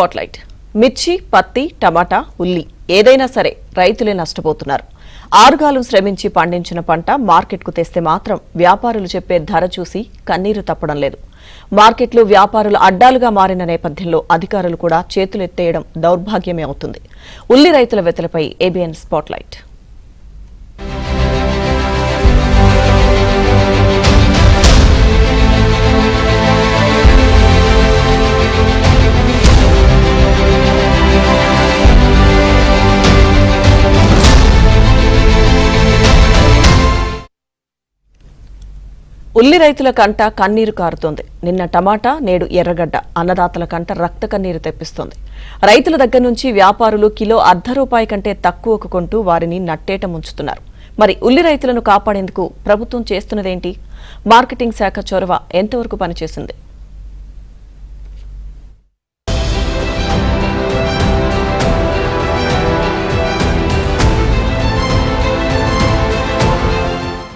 Spotlight. మిర్చి, పత్తి, టమాటా, ఉల్లి ఏదైనా సరే రైతులే నష్టపోతున్నారు. ఆరుగాలు శ్రమించి పండించిన పంట మార్కెట్కు తెస్తే మాత్రం వ్యాపారులు చెప్పే ధర చూసి కన్నీరు తప్పడం లేదు. మార్కెట్లు వ్యాపారులు అడ్డాలుగా మారిన నేపథ్యంలో అధికారులు కూడా చేతులెత్తేయడం దౌర్భాగ్యమే అవుతుంది. ఉల్లి రైతుల వెతలపై ఏబిఎన్ స్పాట్లైట్. ఉల్లి రైతుల కంట కన్నీరు కారుతోంది. నిన్న టమాటా, నేడు ఎర్రగడ్డ అన్నదాతల కంట రక్త కన్నీరు తెప్పిస్తోంది. రైతుల దగ్గర నుంచి వ్యాపారులు కిలో ₹1.5 కంటే తక్కువకు కొంటూ వారిని నట్టేట ముంచుతున్నారు. మరి ఉల్లి రైతులను కాపాడేందుకు ప్రభుత్వం చేస్తున్నదేంటి? మార్కెటింగ్ శాఖ చొరవ ఎంతవరకు పనిచేసింది?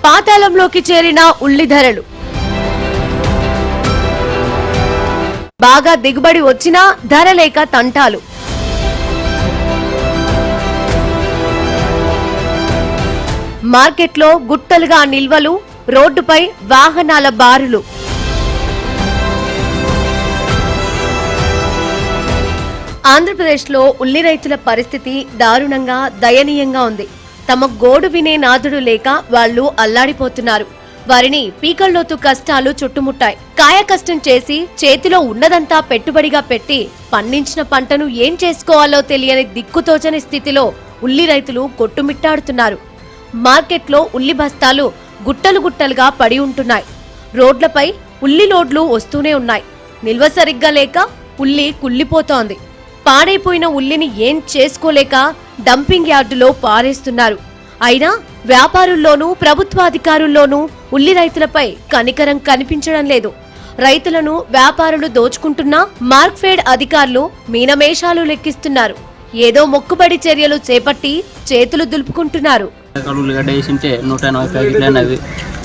పాతాళంలోకి చేరిన ఉల్లి ధరలు. బాగా దిగుబడి వచ్చినా ధర లేక తంటాలు. మార్కెట్లో గుట్టలుగా నిల్వలు, రోడ్డుపై వాహనాల బారులు. ఆంధ్రప్రదేశ్లో ఉల్లి రైతుల పరిస్థితి దారుణంగా, దయనీయంగా ఉంది. తమ గోడు వినే నాదుడు లేక వాళ్లు అల్లాడిపోతున్నారు. వారిని పీకల్లోతు కష్టాలు చుట్టుముట్టాయి. కాయ కష్టం చేసి చేతిలో ఉన్నదంతా పెట్టుబడిగా పెట్టి పండించిన పంటను ఏం చేసుకోవాలో తెలియని దిక్కుతోచని స్థితిలో ఉల్లి రైతులు కొట్టుమిట్టాడుతున్నారు. మార్కెట్లో ఉల్లి బస్తాలు గుట్టలు గుట్టలుగా పడి ఉంటున్నాయి. రోడ్లపై ఉల్లి లోడ్లు వస్తూనే ఉన్నాయి. నిల్వ సరిగ్గా లేక ఉల్లి కుళ్లిపోతోంది. పాడైపోయిన ఉల్లిని ఏం చేసుకోలేక డంపింగ్ యార్డులో పారేస్తున్నారు. అయినా వ్యాపారుల్లోనూ ప్రభుత్వాధికారుల్లోనూ ఉల్లి రైతులపై కనికరం కనిపించడం లేదు. రైతులను వ్యాపారులు దోచుకుంటున్నా మార్క్ఫెడ్ అధికారులు మీనమేషాలు లెక్కిస్తున్నారు. ఏదో మొక్కుబడి చర్యలు చేపట్టి చేతులు దులుపుకుంటున్నారు.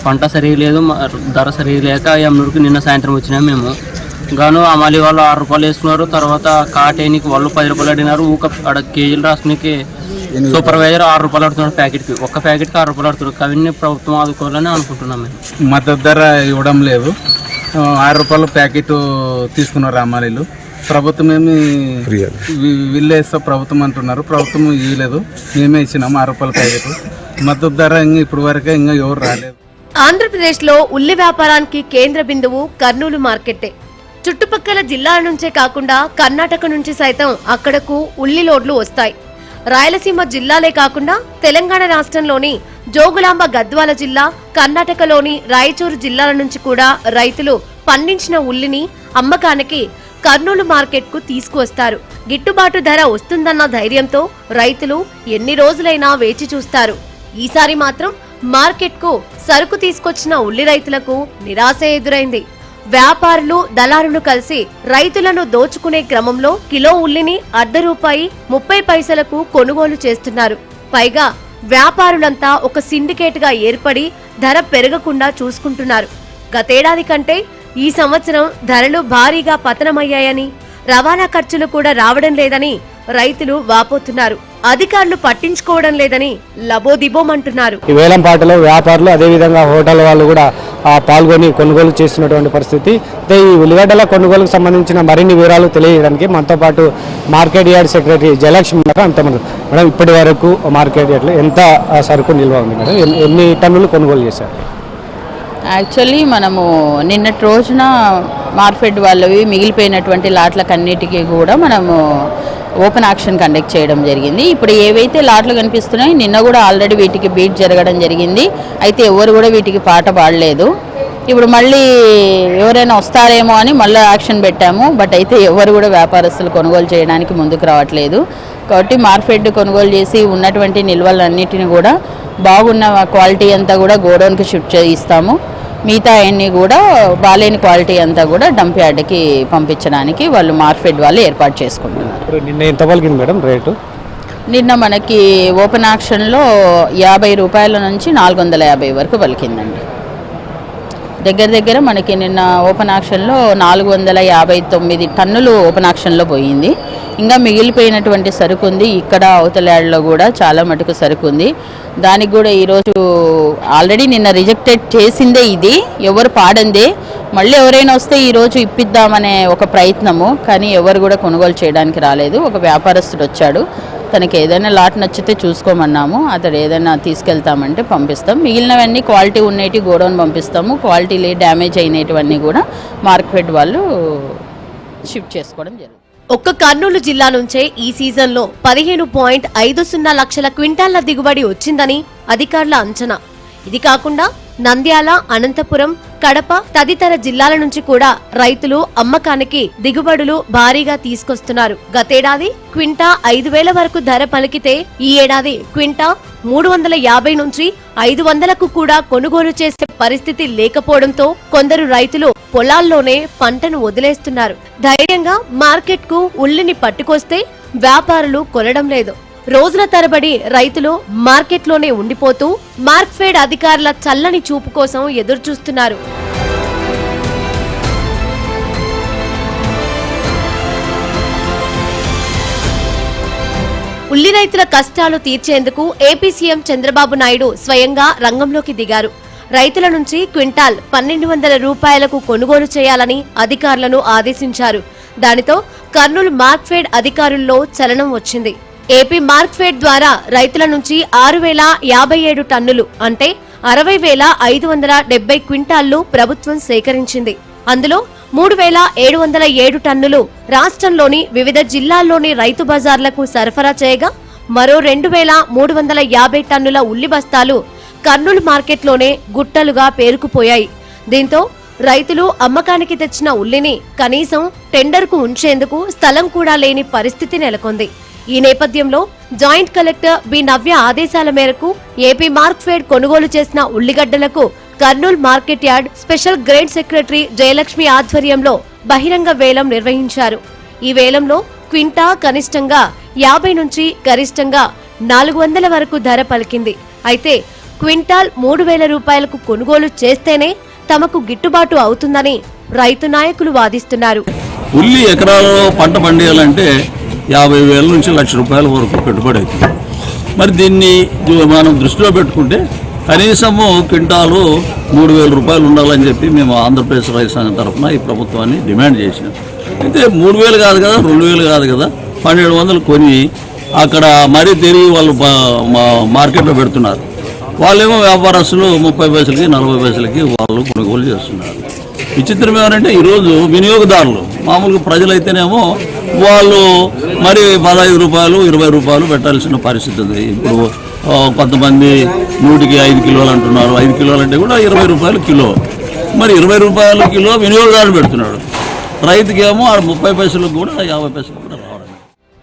పంట సరిగా లేదు, ధర సరిగా లేక ఎమ్నూరుకి నిన్న సాయంత్రం వచ్చినా మేము గాను అమలి వాళ్ళు ₹6 వేసుకున్నారు. తర్వాత కాటేనికి వాళ్ళు ₹10 అడిగినారు. అక్కడ కేజీలు రాసునికి సూపర్వైజర్ ₹6 అడుగుతున్నాడు ప్యాకెట్కి. ఒక్క ప్యాకెట్కి ₹6 అడుగుతున్నాడు. అవన్నీ ప్రభుత్వం ఆదుకోవాలని అనుకుంటున్నాం. మేము మద్దతు ధర ఇవ్వడం లేదు. ₹6 ప్యాకెట్ తీసుకున్నారు అమలీలు. ప్రభుత్వం ఏమి వీళ్ళేస్తా ప్రభుత్వం అంటున్నారు. ప్రభుత్వం ఇవ్వలేదు, మేమే ఇచ్చినాము ₹6 ప్యాకెట్. మద్దతు ధర ఇప్పుడు వరకే ఇంకా ఎవరు రాలేదు. ఆంధ్రప్రదేశ్ లో ఉల్లి వ్యాపారానికి కేంద్ర బిందువు కర్నూలు మార్కెట్టే. చుట్టుపక్కల జిల్లాల నుంచే కాకుండా కర్ణాటక నుంచి సైతం అక్కడకు ఉల్లి లోడ్లు వస్తాయి. రాయలసీమ జిల్లాలే కాకుండా తెలంగాణ రాష్ట్రంలోని జోగులాంబ గద్వాల జిల్లా, కర్ణాటకలోని రాయచూరు జిల్లాల నుంచి కూడా రైతులు పండించిన ఉల్లిని అమ్మకానికి కర్నూలు మార్కెట్ కు తీసుకువస్తారు. గిట్టుబాటు ధర వస్తుందన్న ధైర్యంతో రైతులు ఎన్ని రోజులైనా వేచి చూస్తారు. ఈసారి మాత్రం మార్కెట్ కు సరుకు తీసుకొచ్చిన ఉల్లి రైతులకు నిరాశ ఎదురైంది. వ్యాపారులు, దళారులు కలిసి రైతులను దోచుకునే క్రమంలో కిలో ఉల్లిని ₹1.30 కొనుగోలు చేస్తున్నారు. పైగా వ్యాపారులంతా ఒక సిండికేట్ గా ఏర్పడి ధర పెరగకుండా చూసుకుంటున్నారు. గతేడాది కంటే ఈ సంవత్సరం ధరలు భారీగా పతనమయ్యాయని, రవాణా ఖర్చులు కూడా రావడం లేదని రైతులు వాపోతున్నారు. అధికారులు పట్టించుకోవడం లేదని లబోదిబోమంటున్నారు. ఈ వేలం పాటలో వ్యాపారులు, అదేవిధంగా హోటల్ వాళ్ళు కూడా పాల్గొని కొనుగోలు చేస్తున్నటువంటి పరిస్థితి. అయితే ఈ ఉల్లిగడ్డల కొనుగోలుకు సంబంధించిన మరిన్ని వివరాలు తెలియజేయడానికి మనతో పాటు మార్కెట్ యార్డ్ సెక్రటరీ జయలక్ష్మి అంతమంది. మేడం, ఇప్పటి వరకు మార్కెట్ యార్డ్లో ఎంత సరుకు నిల్వ ఉంది మేడం? ఎన్ని టన్నులు కొనుగోలు చేశారు? యాక్చువల్లీ మనము నిన్నటి రోజున మార్కెట్ వాళ్ళవి మిగిలిపోయినటువంటి లాట్లకన్నిటికీ కూడా మనము ఓపెన్ ఆక్షన్ కండక్ట్ చేయడం జరిగింది. ఇప్పుడు ఏవైతే లాట్లు కనిపిస్తున్నాయో నిన్న కూడా ఆల్రెడీ వీటికి బీట్ జరగడం జరిగింది. అయితే ఎవరు కూడా వీటికి పాట పాడలేదు. ఇప్పుడు మళ్ళీ ఎవరైనా వస్తారేమో అని మళ్ళీ యాక్షన్ పెట్టాము. బట్ అయితే ఎవరు కూడా వ్యాపారస్తులు కొనుగోలు చేయడానికి ముందుకు రావట్లేదు. కాబట్టి మార్కెట్ కొనుగోలు చేసి ఉన్నటువంటి నిల్వలన్నిటిని కూడా బాగున్న క్వాలిటీ అంతా కూడా గోడౌన్కి షిఫ్ట్ చేయిస్తాము. మిగతా అన్ని కూడా బాలేని క్వాలిటీ అంతా కూడా డంప్ యార్డ్కి పంపించడానికి వాళ్ళు మార్కెట్ వాళ్ళు ఏర్పాటు చేసుకుంటున్నారు. నిన్న ఎంత పలికింది మేడం రేటు? నిన్న మనకి ఓపెన్ ఆక్షన్లో ₹50 నుంచి 450 వరకు పలికిందండి. దగ్గర మనకి నిన్న ఓపెన్ ఆక్షన్లో 459 టన్నులు ఓపెన్ ఆక్షన్లో పోయింది. ఇంకా మిగిలిపోయినటువంటి సరుకు ఉంది. ఇక్కడ అవతలాడలో కూడా చాలా మటుకు సరుకు ఉంది. దానికి కూడా ఈరోజు ఆల్రెడీ నిన్న రిజెక్టెడ్ చేసిందే, ఇది ఎవరు పాడందే. మళ్ళీ ఎవరైనా వస్తే ఈరోజు ఇప్పిద్దామనే ఒక ప్రయత్నము, కానీ ఎవరు కూడా కొనుగోలు చేయడానికి రాలేదు. ఒక వ్యాపారస్తుడు వచ్చాడు, తనకి ఏదైనా లాట్ నచ్చితే చూసుకోమన్నాము. అతడు ఏదైనా తీసుకెళ్తామంటే పంపిస్తాం. మిగిలినవన్నీ క్వాలిటీ ఉన్నవి గోడౌన్ పంపిస్తాము. క్వాలిటీ డ్యామేజ్ అయినవన్నీ కూడా మార్కెట్ వాళ్ళు షిఫ్ట్ చేసుకోవడం జరుగుతుంది. ఒక్క కర్నూలు జిల్లా నుంచే ఈ సీజన్లో 15.50 లక్షల క్వింటాళ్ల దిగుబడి వచ్చిందని అధికారుల అంచనా. ఇది కాకుండా నంద్యాల, అనంతపురం, కడప తదితర జిల్లాల నుంచి కూడా రైతులు అమ్మకానికి దిగుబడులు భారీగా తీసుకొస్తున్నారు. గతేడాది క్వింటా 5,000 వరకు ధర పలికితే ఈ ఏడాది క్వింటా 350 నుంచి 500కు కూడా కొనుగోలు చేసే పరిస్థితి లేకపోవడంతో కొందరు రైతులు పొలాల్లోనే పంటను వదిలేస్తున్నారు. ధైర్యంగా మార్కెట్కు ఉల్లిని పట్టుకొస్తే వ్యాపారులు కొనడం లేదు. రోజుల తరబడి రైతులు మార్కెట్లోనే ఉండిపోతూ మార్క్ఫెడ్ అధికారుల చల్లని చూపు కోసం ఎదురుచూస్తున్నారు. ఉల్లి రైతుల కష్టాలు తీర్చేందుకు ఏపీ సీఎం చంద్రబాబు నాయుడు స్వయంగా రంగంలోకి దిగారు. రైతుల నుంచి క్వింటాల్ 1,200 రూపాయలకు కొనుగోలు చేయాలని అధికారులను ఆదేశించారు. దానితో కర్నూలు మార్క్ఫెడ్ అధికారుల్లో చలనం వచ్చింది. ఏపీ మార్క్ఫెడ్ ద్వారా రైతుల నుంచి 6,057 టన్నులు అంటే 60,570 క్వింటాళ్లు ప్రభుత్వం సేకరించింది. అందులో 3,707 టన్నులు రాష్ట్రంలోని వివిధ జిల్లాల్లోని రైతు బజార్లకు సరఫరా చేయగా మరో 2,350 టన్నుల ఉల్లి బస్తాలు కర్నూలు మార్కెట్లోనే గుట్టలుగా పేరుకుపోయాయి. దీంతో రైతులు అమ్మకానికి తెచ్చిన ఉల్లిని కనీసం టెండర్కు ఉంచేందుకు స్థలం కూడా లేని పరిస్థితి నెలకొంది. ఈ నేపథ్యంలో జాయింట్ కలెక్టర్ బి నవ్య ఆదేశాల మేరకు ఏపీ మార్క్ఫెడ్ కొనుగోలు చేసిన ఉల్లిగడ్డలకు Kurnool market yard special grade secretary Jayalakshmi ఆధ్వర్యంలో బహిరంగ వేలం నిర్వహించారు. ఈ వేలంలో క్వింటా కనిష్టంగా 50 నుంచి గరిష్టంగా 400 వరకు ధర పలికింది. అయితే క్వింటాల్ 3,000 రూపాయలకు కొనుగోలు చేస్తేనే తమకు గిట్టుబాటు అవుతుందని రైతు నాయకులు వాదిస్తున్నారు. ఉల్లి ఎకరాలలో పంట పండియాలంటే 50,000 నుంచి 1,00,000 రూపాయల వరకు పెట్టుబడి అవుతుంది. మరి దీన్ని మనం దృష్టిలో పెట్టుకుంటే కనీసము క్వింటాలు 3,000 రూపాయలు ఉండాలని చెప్పి మేము ఆంధ్రప్రదేశ్ రైతు సంఘం తరఫున ఈ ప్రభుత్వాన్ని డిమాండ్ చేసినాం. అయితే 3,000 కాదు కదా, 2,000 కాదు కదా, 1,200 కొని అక్కడ మరీ తిరిగి వాళ్ళు మార్కెట్లో పెడుతున్నారు. వాళ్ళేమో వ్యాపారస్తులు 30 పైసలకి 40 పైసలకి వాళ్ళు కొనుగోలు చేస్తున్నారు. విచిత్రం ఏమంటే ఈరోజు వినియోగదారులు మామూలుగా ప్రజలైతేనేమో వాళ్ళు మరి 15 రూపాయలు 20 రూపాయలు పెట్టాల్సిన పరిస్థితి ఉంది. ఇప్పుడు కొంతమంది 100కి 5 కిలోలు అంటున్నారు. 5 కిలోలు అంటే కూడా 20 రూపాయలు కిలో. మరి 20 రూపాయల కిలో వినియోగదారులు పెడుతున్నాడు. రైతుకేమో 30 పైసలకు కూడా 50 పైసలకు కూడా రావడం.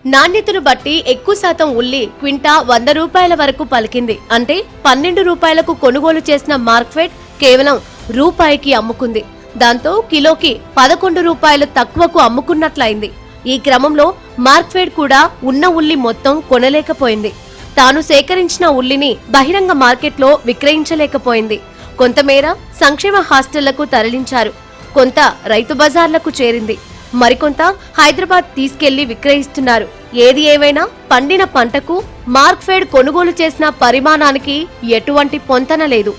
నాణ్యతను బట్టి ఎక్కువ శాతం ఉల్లి క్వింటా 100 రూపాయల వరకు పలికింది. అంటే 12 రూపాయలకు కొనుగోలు చేసిన మార్క్ఫెడ్ కేవలం రూపాయికి అమ్ముకుంది. దాంతో కిలోకి 11 రూపాయలు తక్కువకు అమ్ముకున్నట్లయింది. ఈ క్రమంలో మార్క్ఫెడ్ కూడా ఉన్న ఉల్లి మొత్తం కొనలేకపోయింది. తాను సేకరించిన ఉల్లిని బహిరంగ మార్కెట్లో విక్రయించలేకపోయింది. కొంతమేర సంక్షేమ హాస్టళ్లకు తరలించారు. కొంత రైతు బజార్లకు చేరింది. మరికొంత హైదరాబాద్ తీసుకెళ్లి విక్రయిస్తున్నారు. ఏది ఏవైనా పండిన పంటకు మార్క్ఫెడ్ కొనుగోలు చేసిన పరిమాణానికి ఎటువంటి పొంతన లేదు.